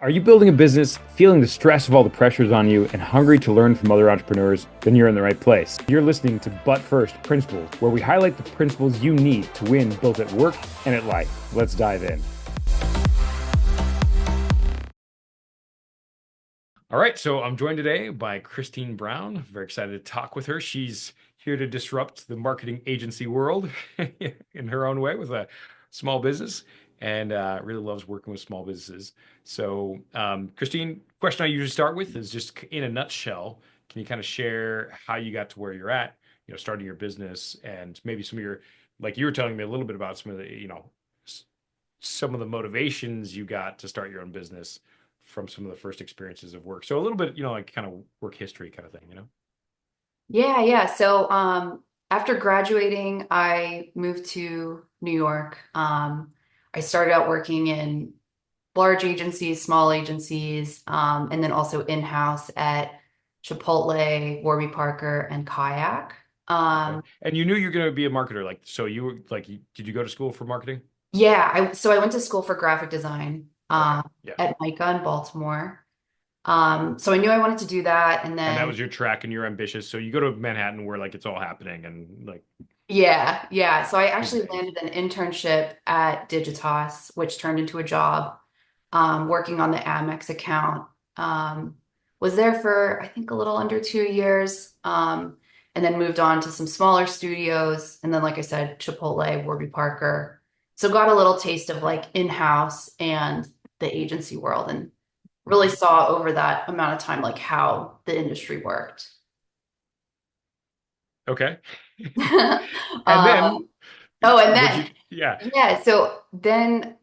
Are you building a business, feeling the stress of all the pressures on you, and hungry to learn from other entrepreneurs? Then you're in the right place. You're listening to But First Principles, where we highlight the principles you need to win both at work and at life. Let's dive in. All right, so I'm joined today by Christine Brown. Very excited to talk with her. She's here to disrupt the marketing agency world in her own way with a small business and really loves working with small businesses. So, Christine, question I usually start with is just in a nutshell, can you kind of share how you got to where you're at, starting your business and maybe some of your, like you were telling me a little bit about some of the, some of the motivations you got to start your own business from some of the first experiences of work. So a little bit, like kind of work history kind of thing. Yeah. So after graduating, I moved to New York. I started out working in large agencies, small agencies, and then also in-house at Chipotle, Warby Parker, and Kayak. Okay. Um, And you knew you were going to be a marketer. Like, so you were like, did you go to school for marketing? so I went to school for graphic design Okay. Yeah. at MICA in Baltimore. So I knew I wanted to do that, and And that then was your track and you're ambitious. So you go to Manhattan where like it's all happening and like, yeah. So I these actually days. landed an internship at Digitas, which turned into a job. Working on the Amex account. Was there for, I think, a little under 2 years, and then moved on to some smaller studios. And then, like I said, Chipotle, Warby Parker. So got a little taste of like in-house and the agency world and really Mhm. saw over that amount of time like how the industry worked. Okay. And then Um, oh, and would then, you, yeah. yeah, so then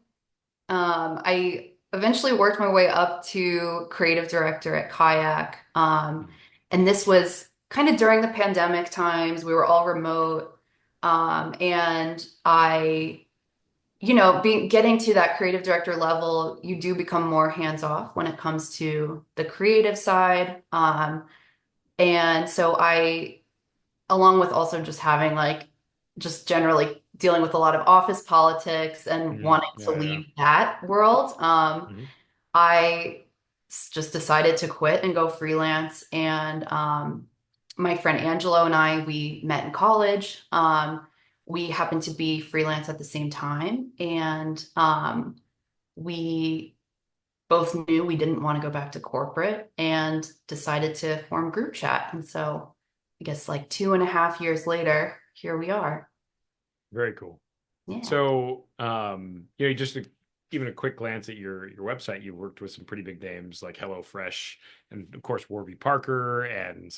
I eventually worked my way up to creative director at Kayak. And this was kind of during the pandemic times. We were all remote. And being getting to that creative director level, you do become more hands off when it comes to the creative side. And so along with also just having like just generally dealing with a lot of office politics and Mhm. wanting to Yeah, yeah. leave that world. Mhm. I just decided to quit and go freelance. And my friend Angelo and I, we met in college. We happened to be freelance at the same time. And we both knew we didn't want to go back to corporate and decided to form group chat. And so I guess like 2.5 years later, here we are. Very cool. Yeah. So, even a quick glance at your website, you worked with some pretty big names like HelloFresh and of course Warby Parker and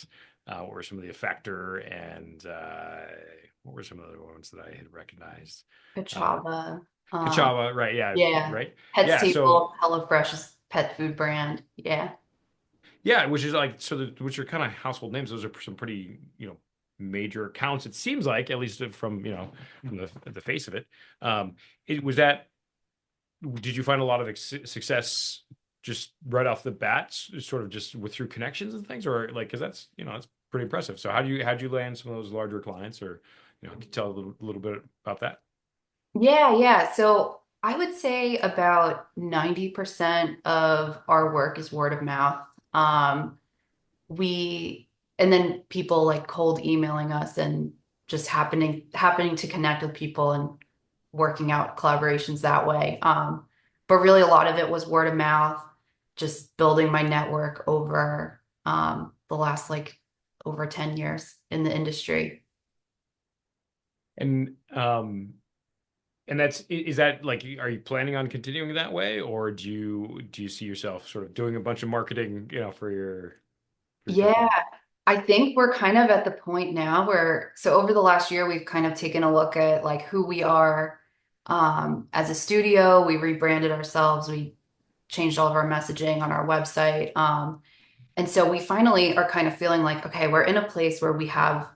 what were some of the Effector and what were some other ones that I had recognized? Uh, Kachava. Kachava, right? Yeah, Yeah. right. Pet Yeah. So staple, HelloFresh's pet food brand. Yeah. yeah, which is like which are kind of household names. Those are some pretty major accounts. It seems like at least from from the face of it. It was that. Did you find a lot of success just right off the bat, sort of just with through connections and things, or like because that's that's pretty impressive. So how'd you land some of those larger clients, or can you tell a little bit about that? Yeah. So I would say about 90% of our work is word of mouth. We and then people like cold emailing us and just happening to connect with people and working out collaborations that way. But really a lot of it was word of mouth, just building my network over the last like over 10 years in the industry. And is that like are you planning on continuing that way, or do you see yourself sort of doing a bunch of marketing, for your Yeah, company? I think we're kind of at the point now where, so over the last year, we've kind of taken a look at like who we are as a studio. We rebranded ourselves. We changed all of our messaging on our website. And so we finally are kind of feeling like, okay, we're in a place where we have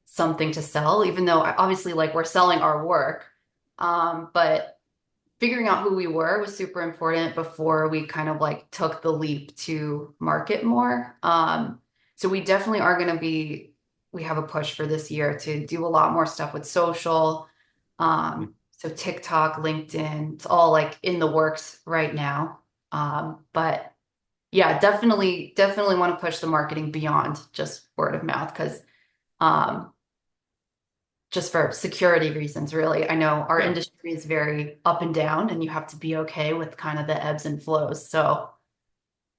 something to sell, even though obviously like we're selling our work. But figuring out who we were was super important before we kind of like took the leap to market more. So we definitely are going to we have a push for this year to do a lot more stuff with social. So TikTok, LinkedIn, it's all like in the works right now. But yeah, definitely want to push the marketing beyond just word of mouth because um, just for security reasons, really. I know our Yeah. industry is very up and down, and you have to be okay with kind of the ebbs and flows. So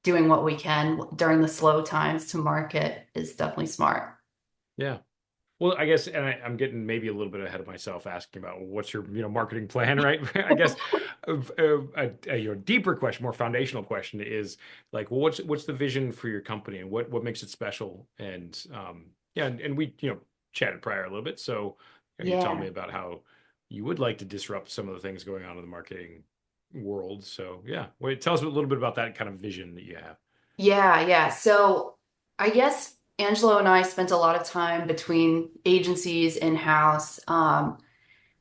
doing what we can during the slow times to market is definitely smart. Yeah. Well, I guess, and I'm getting maybe a little bit ahead of myself asking about what's your, marketing plan, right? I guess deeper question, more foundational question is like, well, what's the vision for your company and what makes it special? And yeah, and we, chatted prior a little bit. So you told me Yeah. about how you would like to disrupt some of the things going on in the marketing world. So yeah, wait, tell us a little bit about that kind of vision that you have. Yeah. So I guess Angelo and I spent a lot of time between agencies in-house.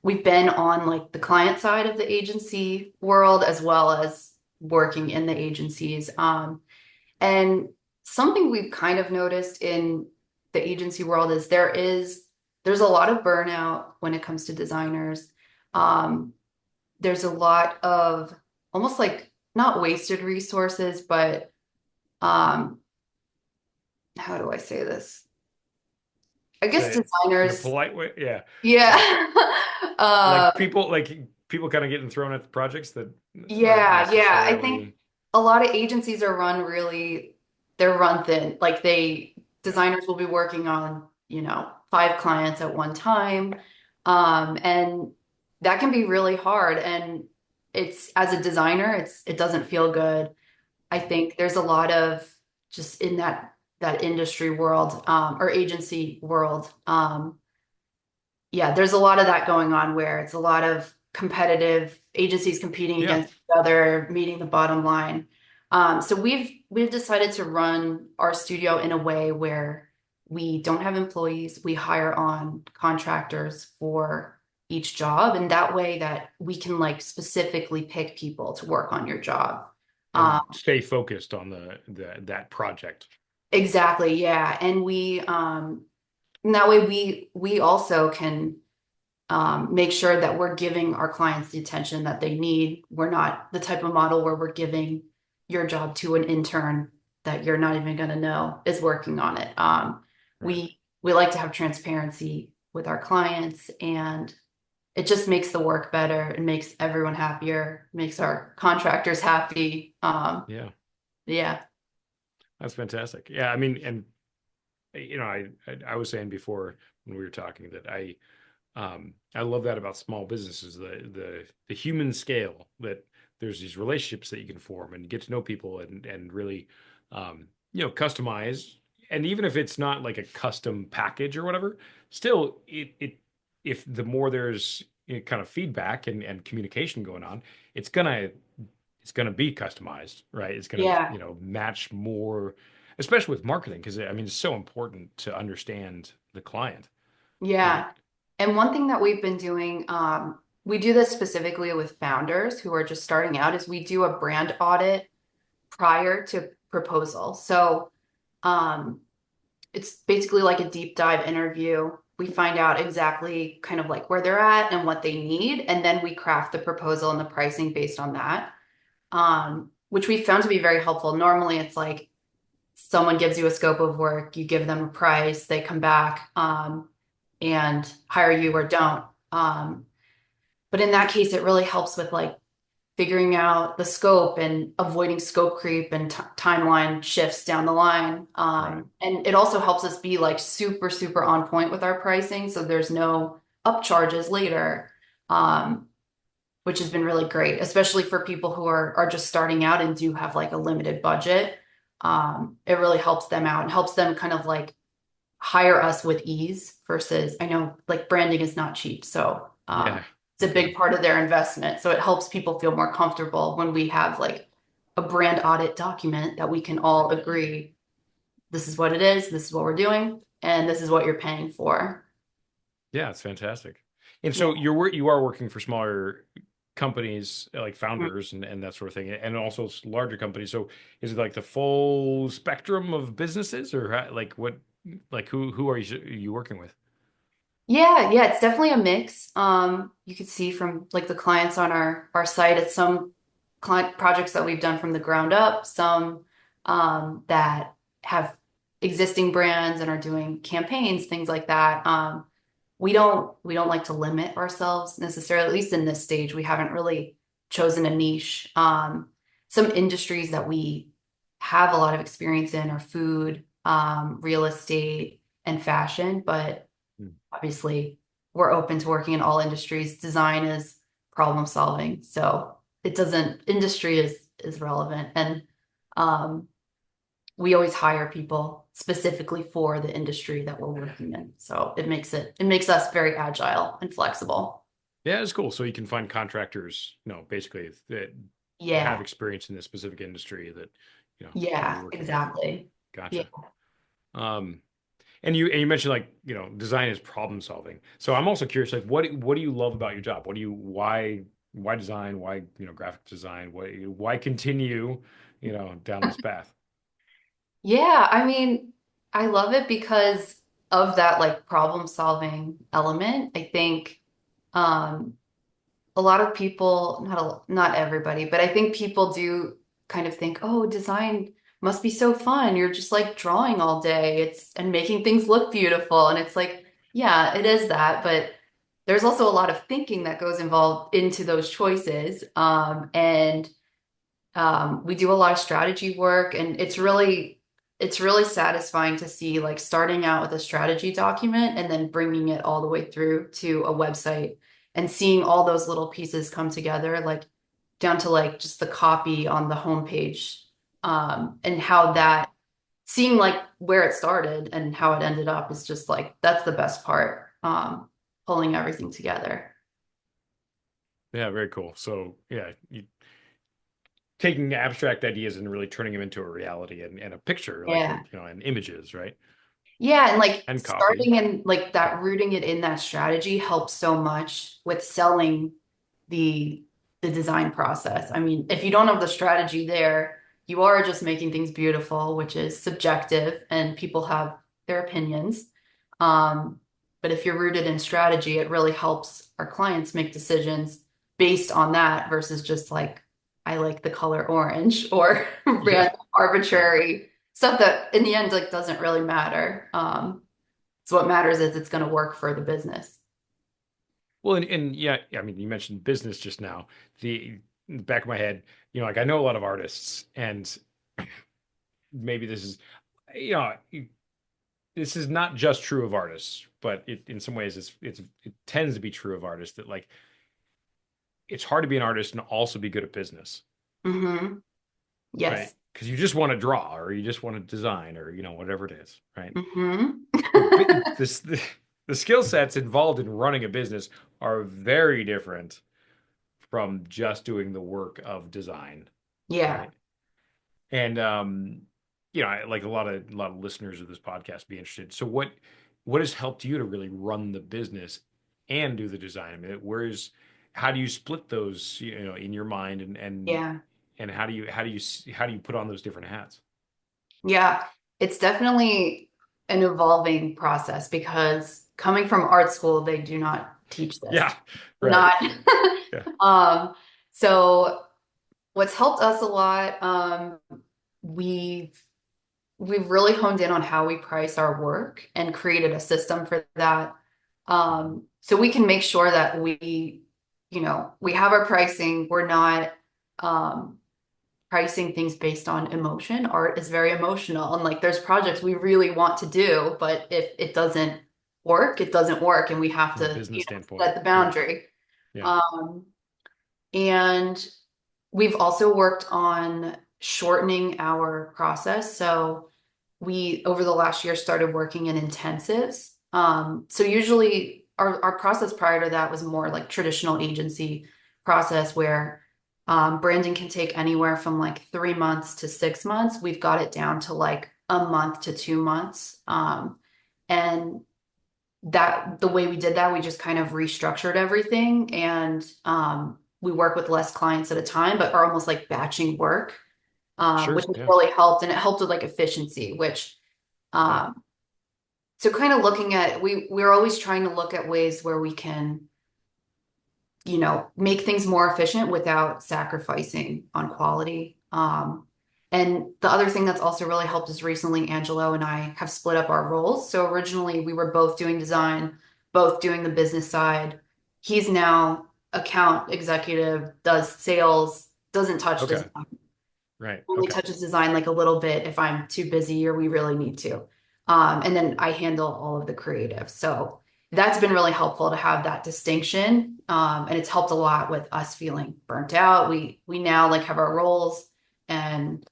We've been on like the client side of the agency world as well as working in the agencies. And something we've kind of noticed in the agency world is there's a lot of burnout when it comes to designers. Um, there's a lot of almost like not wasted resources, but um, how do I say this? I guess Say it in a designers, polite way. Yeah. Yeah. yeah. Like Um, people kind of getting thrown at the projects that aren't yeah. I think necessarily. a lot of agencies are run really, they're run thin. Like Yeah. designers will be working on, five clients at one time. And that can be really hard. And as a designer, it doesn't feel good. I think there's a lot of just in that industry world, or agency world. Yeah, there's a lot of that going on where it's a lot of competitive agencies competing Yeah. against each other, meeting the bottom line. So we've decided to run our studio in a way where we don't have employees, we hire on contractors for each job, and that way that we can like specifically pick people to work on your job. And Um, stay focused on the that project. exactly, yeah, and that way we also can make sure that we're giving our clients the attention that they need. We're not the type of model where we're giving your job to an intern that you're not even going to know is working on it. Right. We like to have transparency with our clients, and it just makes the work better. It makes everyone happier, makes our contractors happy. Yeah. Yeah. That's fantastic. Yeah. I mean, and I was saying before when we were talking that I love that about small businesses, the human scale that there's these relationships that you can form and get to know people and really customize. And even if it's not like a custom package or whatever, still it if the more there's kind of feedback and communication going on, it's gonna it's gonna be customized, right? It's gonna Yeah. match more, especially with marketing, because I mean it's so important to understand the client, right? Yeah. And one thing that we've been doing, we do this specifically with founders who are just starting out, is we do a brand audit prior to proposal. So it's basically like a deep dive interview. We find out exactly kind of like where they're at and what they need, and then we craft the proposal and the pricing based on that, which we found to be very helpful. Normally, it's like someone gives you a scope of work, you give them a price, they come back and hire you or don't. But in that case, it really helps with like figuring out the scope and avoiding scope creep and timeline shifts down the line. Right. And it also helps us be like super, super on point with our pricing. So there's no upcharges later, um, which has been really great, especially for people who are just starting out and do have like a limited budget. It really helps them out and helps them kind of like hire us with ease versus I know like branding is not cheap. So Yeah. it's a Okay. big part of their investment. So it helps people feel more comfortable when we have like a brand audit document that we can all agree this is what it is, this is what we're doing, and this is what you're paying for. Yeah, it's fantastic. And Yeah. so you are working for smaller companies like Mhm. founders and that sort of thing, and also larger companies. So is it like the full spectrum of businesses, or like what, like who are you working with? Yeah, it's definitely a mix. You could see from like the clients on our site, it's some client projects that we've done from the ground up, some that have existing brands and are doing campaigns, things like that. We don't like to limit ourselves necessarily, at least in this stage. We haven't really chosen a niche. Some industries that we have a lot of experience in are food, real estate, and fashion, but Mm. obviously we're open to working in all industries. Design is problem solving, so it doesn't industry is relevant, and um, we always hire people specifically for the industry that we're working in. So it makes us very agile and flexible. Yeah, it's cool. So you can find contractors, basically that have Yeah, experience in this specific industry that, you'll be yeah, working with. exactly. Yeah. Gotcha. Um, and you mentioned like, design is problem solving. So I'm also curious, like what do you love about your job? Why design? Why, graphic design? Why continue, down this path? Yeah, I mean, I love it because of that like problem solving element. I think um a lot of people, not everybody, but I think people do kind of think, oh, design must be so fun. You're just like drawing all day. It's and making things look beautiful. And it's like, yeah, it is that, but there's also a lot of thinking that goes involved into those choices. And we do a lot of strategy work, and it's really satisfying to see like starting out with a strategy document and then bringing it all the way through to a website and seeing all those little pieces come together, like down to like just the copy on the homepage, and how Yeah. that seeing like where it started and how it ended up is just like that's the best part, pulling everything together. Yeah, very cool. So yeah, taking abstract ideas and really turning them into a reality and a picture, like Yeah. and images, right? Yeah, and like And copy. starting and like Yeah. that rooting it in that strategy helps so much with selling the the design process. I mean, if you don't have the strategy there, you are just making things beautiful, which is subjective and people have their opinions. Um, but if you're rooted in strategy, it really helps our clients make decisions based on that versus just like, I like the color orange or Yeah. random Right. arbitrary stuff that in the end like doesn't really matter. So what matters is it's going to work for the business. Well, and yeah, I mean, you mentioned business just now. In the back of my head, like I know a lot of artists, and maybe this is, you know, this is not just true of artists, but in some ways, it tends to be true of artists that like it's hard to be an artist and also be good at business, Hmm. right? Yes. Because you just want to draw, or you just want to design, or whatever it is, right? Hmm. But the skill sets involved in running a business are very different from just doing the work of design, Yeah. right? And like a lot of listeners of this podcast be interested. So what has helped you to really run the business and do the design? I mean, how do you split those, in your mind, Yeah. and how do you put on those different hats? Yeah. It's definitely an evolving process because coming from art school, they do not teach this. Yeah, right. Not Yeah, um so what's helped us a lot, we've we've really honed in on how we price our work and created a system for that. mhm. So we can make sure that we have our pricing. We're not um, pricing things based on emotion. Art is very emotional. And like there's projects we really want to do, but if it doesn't work, it doesn't work. And we have From a to, business standpoint, set the yeah, boundary. yeah, Um, and we've also worked on shortening our process. So we, over the last year, started working in intensives. So usually our process prior to that was more like traditional agency process where branding can take anywhere from like 3 months to 6 months. We've got it down to like a month to 2 months. And that the way we did that, we just kind of restructured everything and we work with less clients at a time, but are almost like batching work, sure, which has yeah, really helped. And it helped with like efficiency, which yeah, um, so kind of looking at we're always trying to look at ways where we can make things more efficient without sacrificing on quality. And the other thing that's also really helped is recently Angelo and I have split up our roles. So originally we were both doing design, both doing the business side. He's now account executive, does sales, doesn't touch Okay. design, Right. only Okay. touches design like a little bit if I'm too busy or we really need to. And then I handle all of the creative. So that's been really helpful to have that distinction. And it's helped a lot with us feeling burnt out. We now like have our roles and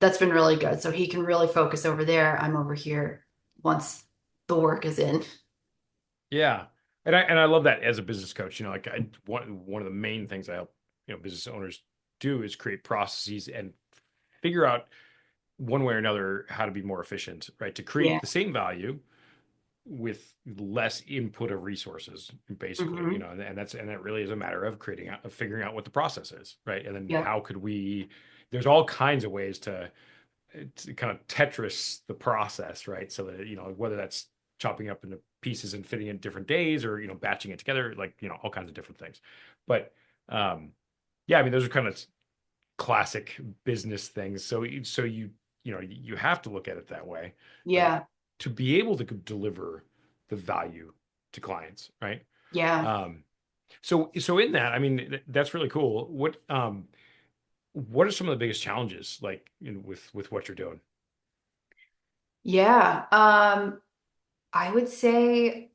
that's been really good. So he can really focus over there. I'm over here once the work is in. Yeah. And I love that as a business coach, like one of the main things I help, business owners do is create processes and figure out one way or another how to be more efficient, right? To create Yeah. the same value with less input of resources, basically, Hmm. and that really is a matter of figuring out what the process is, right? And then Yep. how could we, there's all kinds of ways to kind of Tetris the process, right? So that, whether that's chopping up into pieces and fitting in different days or, batching it together, like, all kinds of different things. But um, yeah, I mean, those are kind of classic business things. So you have to look at it that way, right? Yeah. To be able to deliver the value to clients, right? Yeah. Um, so in that, I mean, that's really cool. What are some of the biggest challenges like with what you're doing? Yeah. I would say,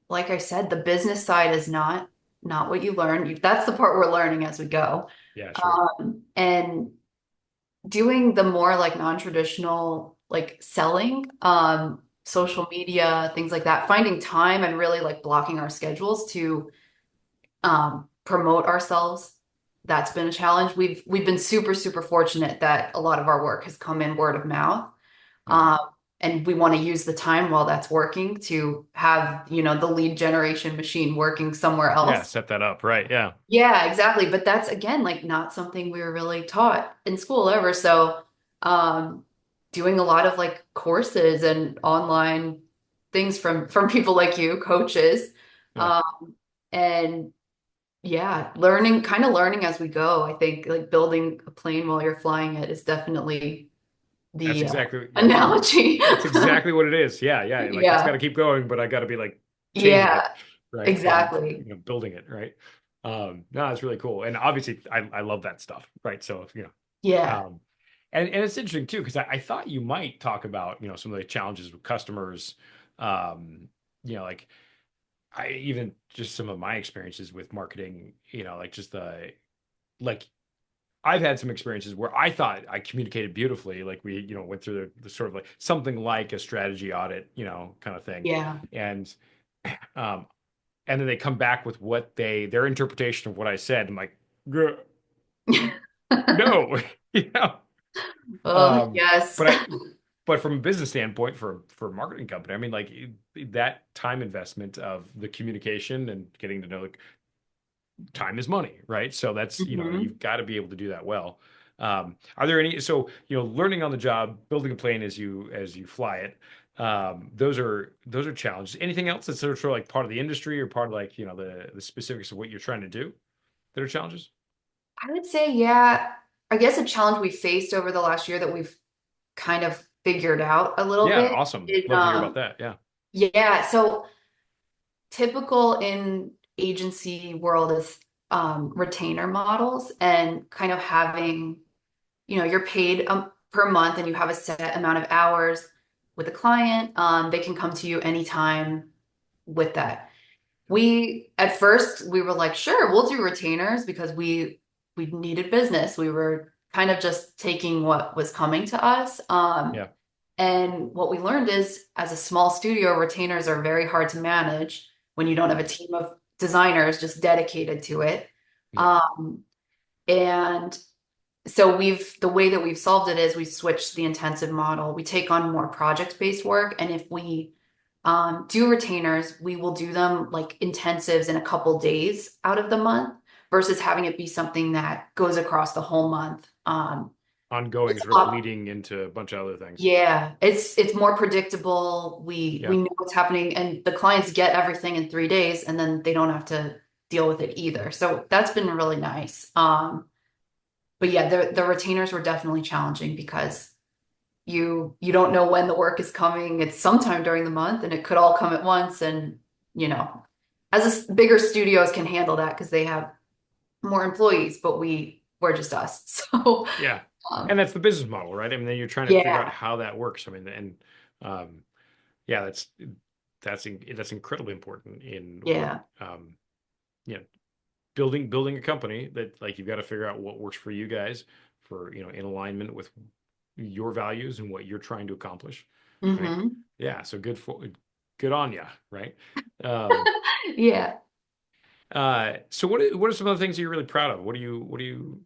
like I said, the business side is not what you learn. That's the part we're learning as we go. Yeah, sure. And doing the more like non-traditional like selling, social media, things like that, finding time and really like blocking our schedules to promote ourselves. That's been a challenge. We've been super, super fortunate that a lot of our work has come in word of mouth. Hmm. Um, and we want to use the time while that's working to have, the lead generation machine working somewhere Yeah, else. set that up, right? Yeah, Yeah, exactly. But that's again like not something we were really taught in school ever. So, um, doing a lot of like courses and online things from people like you, coaches, yeah. and yeah, learning as we go. I think like building a plane while you're flying it is definitely That's the exactly, yeah. analogy. That's exactly what it is. Yeah, yeah. Like it's got to Yeah. keep going, but I got to be like changing it, Yeah, right? And exactly. building it, right? No, it's really cool. And obviously I love that stuff, right? So, Yeah. um, and it's interesting too, because I thought you might talk about, some of the challenges with customers. Like I even just some of my experiences with marketing, like just like I've had some experiences where I thought I communicated beautifully, like we, went through the sort of like something like a strategy audit, kind of thing. Yeah. And um and then they come back with their interpretation of what I said. I'm like, "Grr, no, you know. Oh, Um, yes. but I but from a business standpoint for a marketing company, I mean like that time investment of the communication and getting to know like time is money, right? So that's, Hmm. you've got to be able to do that well. Are there any, so, learning on the job, building a plane as you fly it, those are challenges. Anything else that's sort of like part of the industry or part of like, the specifics of what you're trying to do that are challenges? I would say, yeah, I guess a challenge we faced over the last year that we've kind of figured out a little Yeah, bit awesome. is, Love to hear about that. Yeah. yeah, so typical in agency world is retainer models and kind of having, you're paid per month and you have a set amount of hours with a client. They can come to you anytime with that. We at first we were like, sure, we'll do retainers because we needed business. We were kind of just taking what was coming to us. Yeah. And what we learned is as a small studio, retainers are very hard to manage when you don't have a Mhm. team of designers just dedicated to it. Yeah. Um, and so the way that we've solved it is we switched the intensive model. We take on more project-based work, and if we do retainers, we will do them like intensives in a couple days out of the month versus having it be something that goes across the whole month. Ongoing It's sort a of lot, bleeding into a bunch of other things. yeah, it's more predictable. We Yeah. know what's happening, and the clients get everything in 3 days, and then they don't have to. deal with it either. So that's been really nice. But yeah, the retainers were definitely challenging because you don't know when the work is coming. It's sometime during the month and it could all come at once. And, you know, bigger studios can handle that because they have more employees, but we're just us. So, Yeah. And um, that's the business model, right? I mean, then you're trying to figure out yeah, how that works. I mean, and um, yeah, that's incredibly important in what yeah. you know, building a company that like you've got to figure out what works for you guys for, in alignment with your values and what you're trying to accomplish, right? Hmm. Yeah, so good on you, right? Um, Yeah. so what are some of the things that you're really proud of? What do you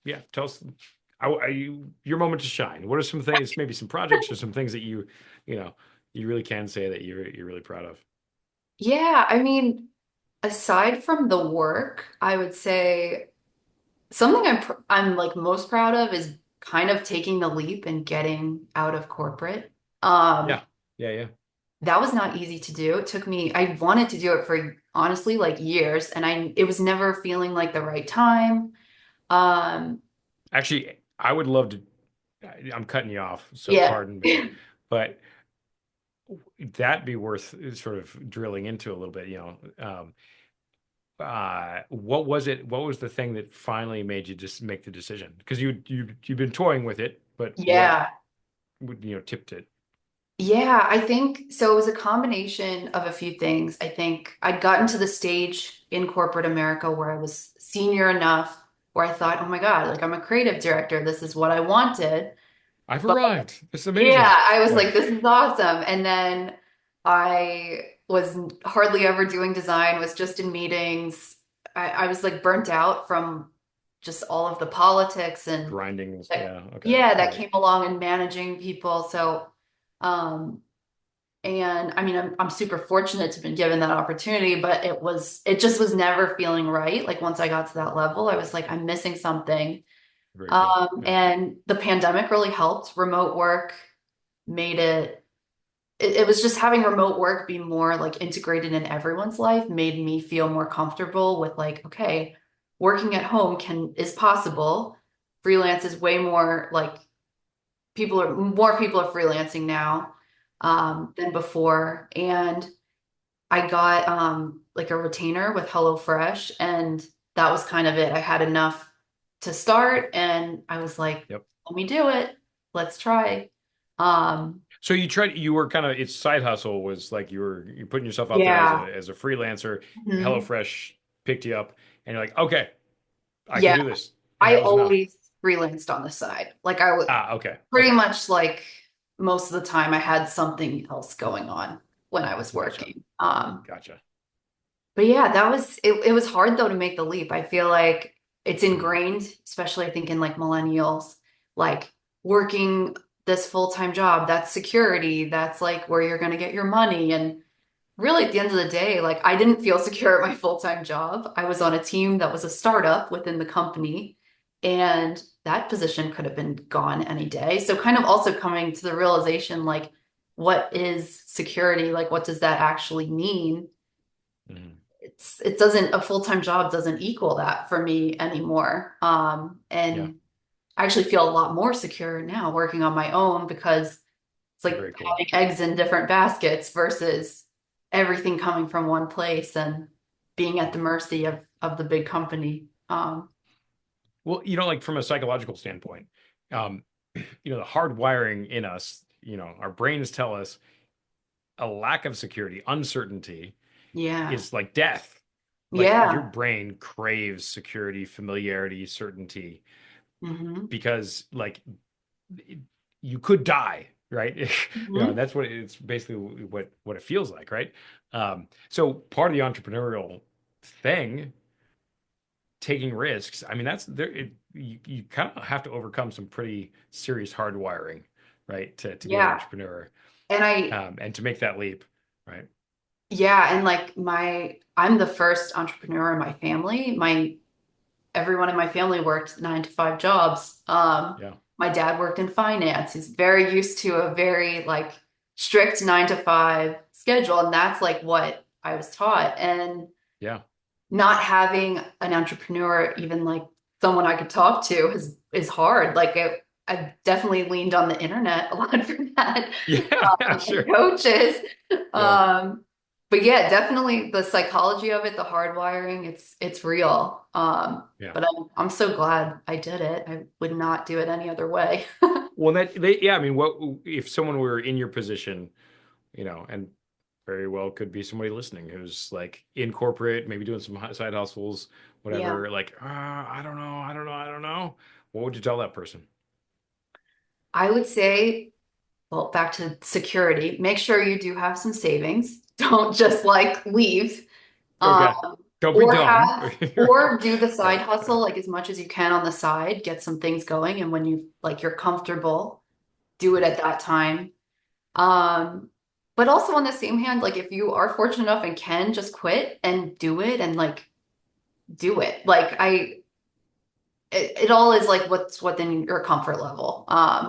yeah, tell us your moment to shine. What are some things, maybe some projects or some things that you know, you really can say that you're really proud of? Yeah. I mean, aside from the work, I would say something I'm like most proud of is kind of taking the leap and getting out of corporate. Um, Yeah, yeah, yeah. that was not easy to do. It took me, I wanted to do it for honestly like years, and it was never feeling like the right time. Um, Actually, I would love to. I'm cutting you off, so yeah. pardon me, but that'd be worth sort of drilling into a little bit. What was it? What was the thing that finally made you just make the decision? Because you've been toying with it, but what Yeah. would tipped it? Yeah, I think so. It was a combination of a few things. I think I'd gotten to the stage in corporate America where I was senior enough where I thought, oh my God, like I'm a creative director. This is what I wanted. I've But arrived. This is yeah, amazing. I was Yeah, like, this is awesome. And then I was hardly ever doing design, was just in meetings. I was like burnt out from just all of the politics and grinding. that, Yeah, okay, yeah, that right. came along and managing people. So, um, and I mean, I'm super fortunate to have been given that opportunity, but it just was never feeling right. Like once I got to that level, I was like, I'm missing something. Very cool. Yeah, And the pandemic really helped. Remote work made it was just having remote work be more like integrated in everyone's life made me feel more comfortable with like, okay, working at home is possible. Freelance is way more like more people are freelancing now than before. And I got like a retainer with HelloFresh, and that was kind of it. I had enough to start, and I was like, yep. let me do it. Let's try. Um, So you were kind of its side hustle was like you're putting yourself out there as yeah. a freelancer. Mhm. HelloFresh picked you up, and you're like, okay, I can Yeah. do this, and I that was enough. always freelanced on the side. Like I would Ah, okay, pretty okay, much like most of the time I had something else going on when I was gotcha, working. gotcha. But yeah, it was hard though to make the leap. I feel like it's Mhm. ingrained, especially I think in like millennials, like working this full-time job, that's security, that's like where you're going to get your money. And really at the end of the day, like I didn't feel secure at my full-time job. I was on a team that was a startup within the company, and that position could have been gone any day. So kind of also coming to the realization like what is security? Like what does that actually mean? Mhm. It doesn't a full-time job doesn't equal that for me anymore. Yeah, And I actually feel a lot more secure now working on my own because it's like very cool. having eggs in different baskets versus everything coming from one place and being at the mercy of the big company. Well, like from a psychological standpoint, um, the hard wiring in us, our brains tell us a lack of security, uncertainty Yeah. is like death. Like your Yeah. brain craves security, familiarity, certainty Hmm. because like it- you could die, right? And Hmm. that's it's basically what it feels like, right? So part of the entrepreneurial thing, taking risks, I mean, that's there. You kind of have to overcome some pretty serious hardwiring, right, to be an Yeah. entrepreneur, And and to make that leap, right? yeah, and like I'm the first entrepreneur in my family. Everyone in my family worked 9 to 5 jobs. Yeah, My dad worked in finance. He's very used to a very like strict 9 to 5 schedule, and that's like what I was taught. And Yeah. not having an entrepreneur, even like someone I could talk to, is hard. Like I definitely leaned on the internet a lot for that, Yeah, and sure. coaches. Yeah. Um, but yeah, definitely the psychology of it, the hardwiring, it's real. Yeah. But I'm so glad I did it. I would not do it any other way. Well, yeah, I mean, what if someone were in your position, and very well could be somebody listening who's like in corporate, maybe doing some side hustles, Yeah. whatever, like, I don't know, I don't know. What would you tell that person? I would say, well, back to security, make sure you do have some savings. Don't just like leave. Um, Okay. Don't be or dumb. have or do the side Right. hustle like as much as you can on the side, get some things going, and when you're comfortable, do it Yeah. at that time. Um, but also on the same hand, like if you are fortunate enough and can just quit and do it and like do it. It all is like what's within your comfort level.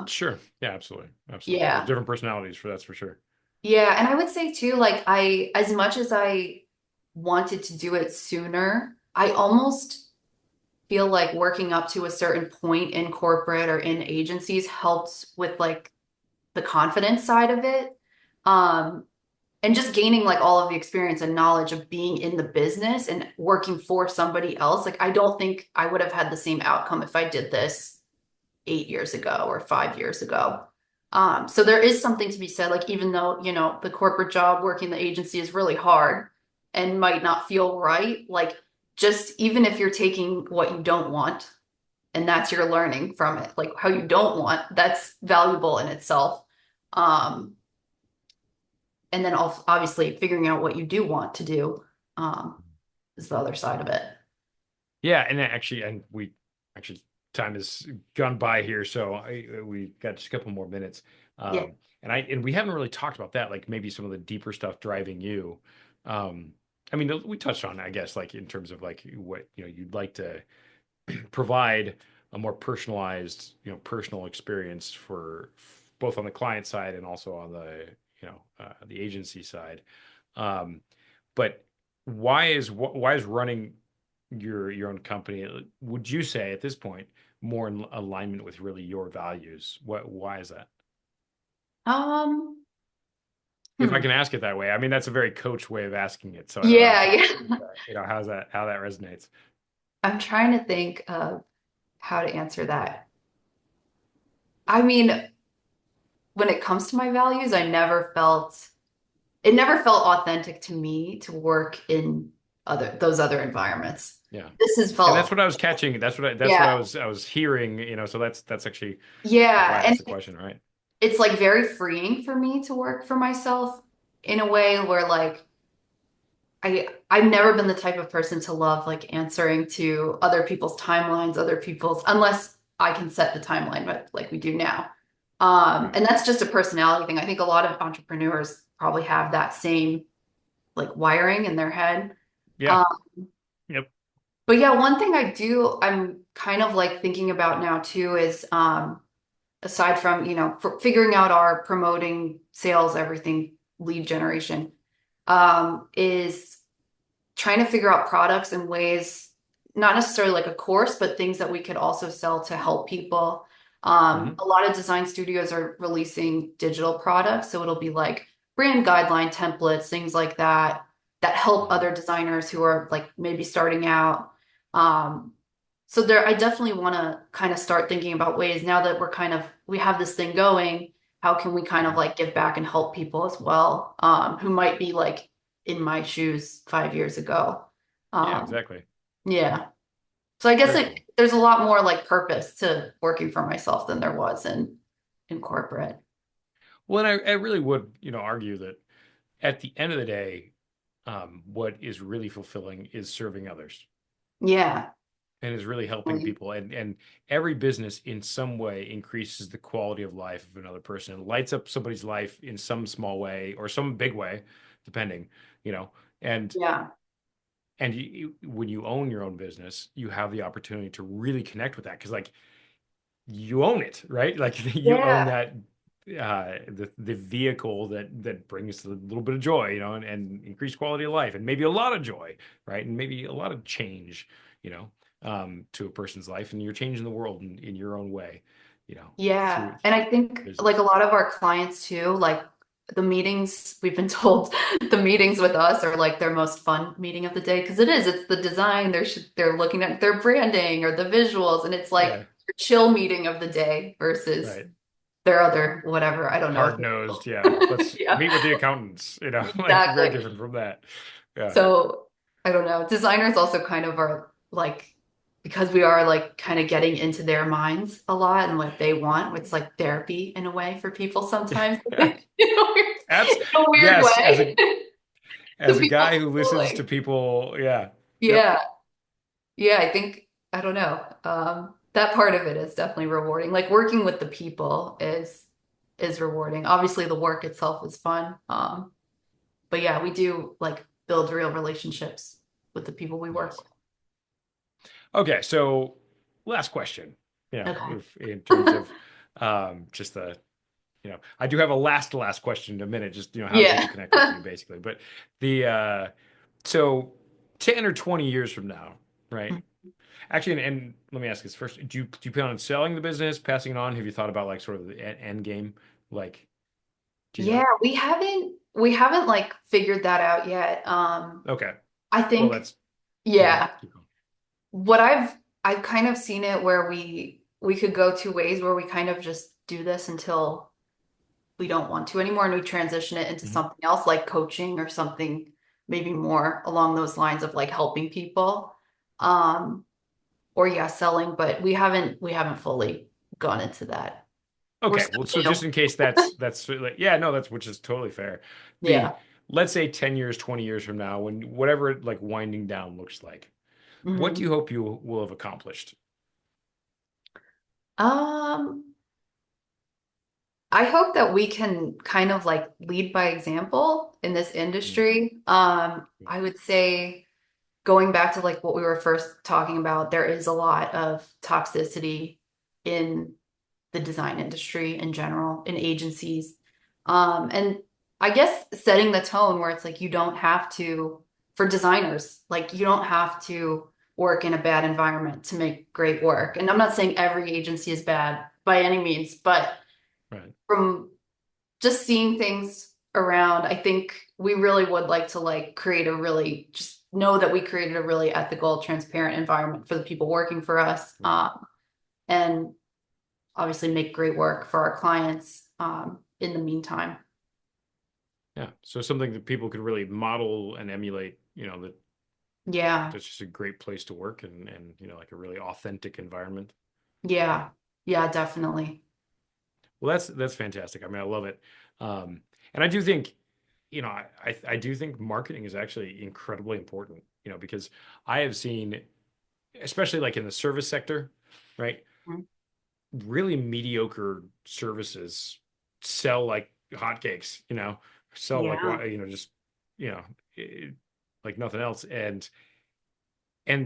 Sure. Yeah, absolutely. Absolutely. There's Yeah. different personalities for that's for sure. Yeah, and I would say too, like as much as I wanted to do it sooner, I almost feel like working up to a certain point in corporate or in agencies helps with like the confidence side of it. Um, and just gaining like all of the experience and knowledge of being in the business and working for somebody else. Like I don't think I would have had the same outcome if I did this 8 years ago or 5 years ago. So there is something to be said, like even though, the corporate job working the agency is really hard and might not feel right, like just even if you're taking what you don't want and that's your learning from it, like how you don't want, that's valuable in itself. Um, and then also obviously figuring out what you do want to do, um, is the other side of it. Yeah, and we actually time has gone by here, so we got just a couple more minutes. Yeah. And we haven't really talked about that, like maybe some of the deeper stuff driving you. Um, I mean, we touched on, I guess, like in terms of like what you'd like to provide a more personalized, personal experience for both on the client side and also on the agency side. Um, but why is running your own company, would you say at this point, more in alignment with really your values? Why is that? Um, If I hmm. can ask it that way. I mean, that's a very coach way of asking it. So I'm Yeah, curious, yeah. how that resonates. I'm trying to think of how to answer that. I mean, when it comes to my values, it never felt authentic to me to work in those other environments. Yeah. This has And that's felt, what I was catching. That's what yeah, I was hearing, so that's actually why yeah. I And asked the question, right? it's like very freeing for me to work for myself in a way where like I've never been the type of person to love like answering to other people's timelines, unless I can set the timeline, but like we do now. Right. And that's just a personality thing. I think a lot of entrepreneurs probably have that same like wiring in their head. Yeah. Um, Yep. but yeah, one thing I'm kind of like thinking about now too is aside from, for figuring out our promoting sales, everything, lead generation, is trying to figure out products and ways, not necessarily like a course, but things that we could also sell to help people. Hmm. A lot of design studios are releasing digital products, so it'll be like brand guideline templates, things like that, that help Hmm. other designers who are like maybe starting out. Um, so I definitely want to kind of start thinking about ways now that we have this thing going, how can we kind of Hmm. like give back and help people as well, who might be like in my shoes 5 years ago. Yeah, Um, exactly. yeah. So I guess Very cool. there's a lot more like purpose to working for myself than there was in corporate. Well, and I really would, argue that at the end of the day, what is really fulfilling is serving others Yeah. and is really helping people. And every business in some way increases the quality of life of another person and lights up somebody's life in some small way or some big way, depending, you know. And Yeah. when you own your own business, you have the opportunity to really connect with that because like you own it, right? Like you own Yeah. that the vehicle that brings a little bit of joy, and increased quality of life, and maybe a lot of joy, right? And maybe a lot of change, to a person's life, and you're changing the world in your own way, Yeah. through And I think like a business. lot of our clients too, like the meetings, we've been told the meetings with us are like their most fun meeting of the day because it's the design, they're looking at their branding or the visuals, and it's like Yeah, a chill meeting of the day versus right. their other whatever. I don't know if Hard nosed. Yeah. Let's yeah, meet with the accountants, like very exactly. different from that. Yeah. So I don't know. Designers also kind of are like, because we are like kind of getting into their minds a lot and what they want. It's like therapy in a way for people sometimes. Abs In a weird yes, way. as To a people guy who feel listens to like, people, yeah. Yep. yeah, yeah, I think, I don't know. That part of it is definitely rewarding. Like working with the people is rewarding. Obviously the work itself is fun. But yeah, we do like build real relationships with the people we work Nice. Okay, so last question. with. Okay. If, in terms of just I do have a last question in a minute, just how do people Yeah. connect with you basically. But the so 10 or 20 years from now, right? Actually, and let me ask this first. Do you plan on selling the business, passing it on? Have you thought about like sort of the end game? Like, do you Yeah, know? we haven't like figured that out yet. Okay. I Well, think that's yeah, keep going. what I've kind of seen it where we could go two ways where we kind of just do this until we don't want to anymore and we transition it into Mhm. something else like coaching or something maybe more along those lines of like helping people. Um, or yeah, selling, but we haven't fully gone into that. We're Okay, still well, so just new. in case that's like, yeah, no, that's which is totally fair. The Yeah. Let's say 10 years, 20 years from now, when whatever like winding down looks like, what do Mhm. you hope you will have accomplished? Um, I hope that we can kind of like lead by example in this Mm, industry. yeah. I would say going back to like what we were first talking about, there is a lot of toxicity in the design industry in general, in agencies. And I guess setting the tone where it's like you don't have to, for designers, like you don't have to work in a bad environment to make great work. And I'm not saying every agency is bad by any means, but Right. from just seeing things around, I think we really would like to like create a really just know that we created a really ethical, transparent environment for the people working for us, Right. and obviously make great work for our clients in the meantime. Yeah. So something that people could really model and emulate, Yeah, that's just a great place to work, and like a really authentic environment. Yeah. yeah, yeah, definitely. Well, that's fantastic. I mean, I love it. And I do think, I do think marketing is actually incredibly important, because I have seen, especially like in the service sector, right? Mhm. Really mediocre services sell like hotcakes, sell like Yeah, just, you know, it- like nothing else. And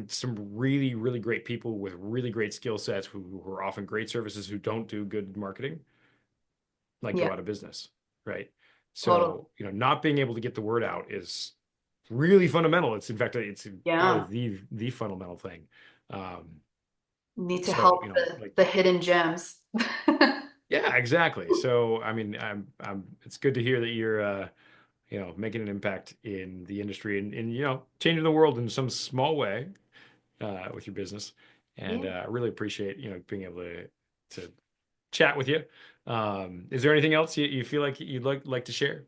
some really, really great people with really great skill sets who are often great services who don't do good marketing, like yeah, go out of business, right? totally. So, not being able to get the word out is really fundamental. It's in fact, it's probably Yeah, the fundamental thing. Um, need to so, help like, the hidden gems. yeah, exactly. So, I mean, it's good to hear that you're, making an impact in the industry and changing the world in some small way, with your business. And Yeah. I really appreciate, being able to chat with you. Is there anything else you feel like you'd like to share?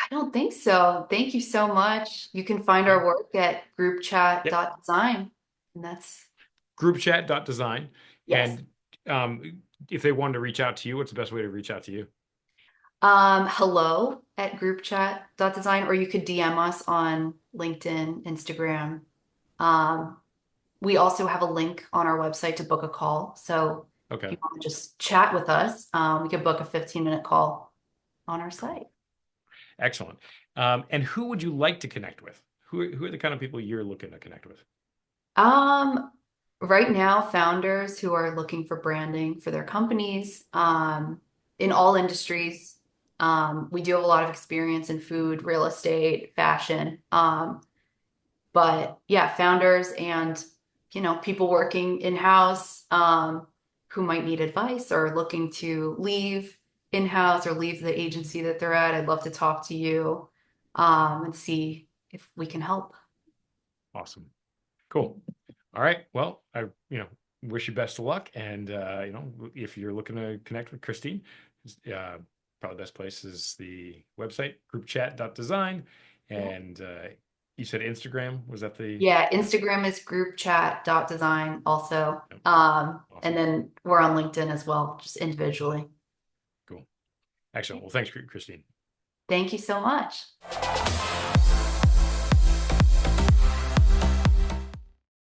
I don't think so. Thank you so much. You can find Yeah. our work at Yep. groupchat.design. And that's, Groupchat.design. yes. And if they wanted to reach out to you, what's the best way to reach out to you? Hello at groupchat.design, or you could DM us on LinkedIn, Instagram. Um, we also have a link on our website to book a call. So if Okay, you want to just chat with us, we could book a 15-minute call on our cool. site. Excellent. And who would you like to connect with? Who are the kind of people you're looking to connect with? Um, right now, founders who are looking for branding for their companies, in all industries. We do have a lot of experience in food, real estate, fashion. But yeah, founders and people working in-house, who might need advice or looking to leave in-house or leave the agency that they're at. I'd love to talk to you, and see if we can help. Awesome. Cool. All right. Well, I, wish you best of luck. And, if you're looking to connect with Christine, uh, probably the best place is the website, groupchat.design. Yeah. And you said Instagram. Was that Yeah, the Instagram is groupchat.design also. no. And Awesome. then we're on LinkedIn as well, just individually. Cool. Excellent. Well, thanks, Christine. Thank you so much.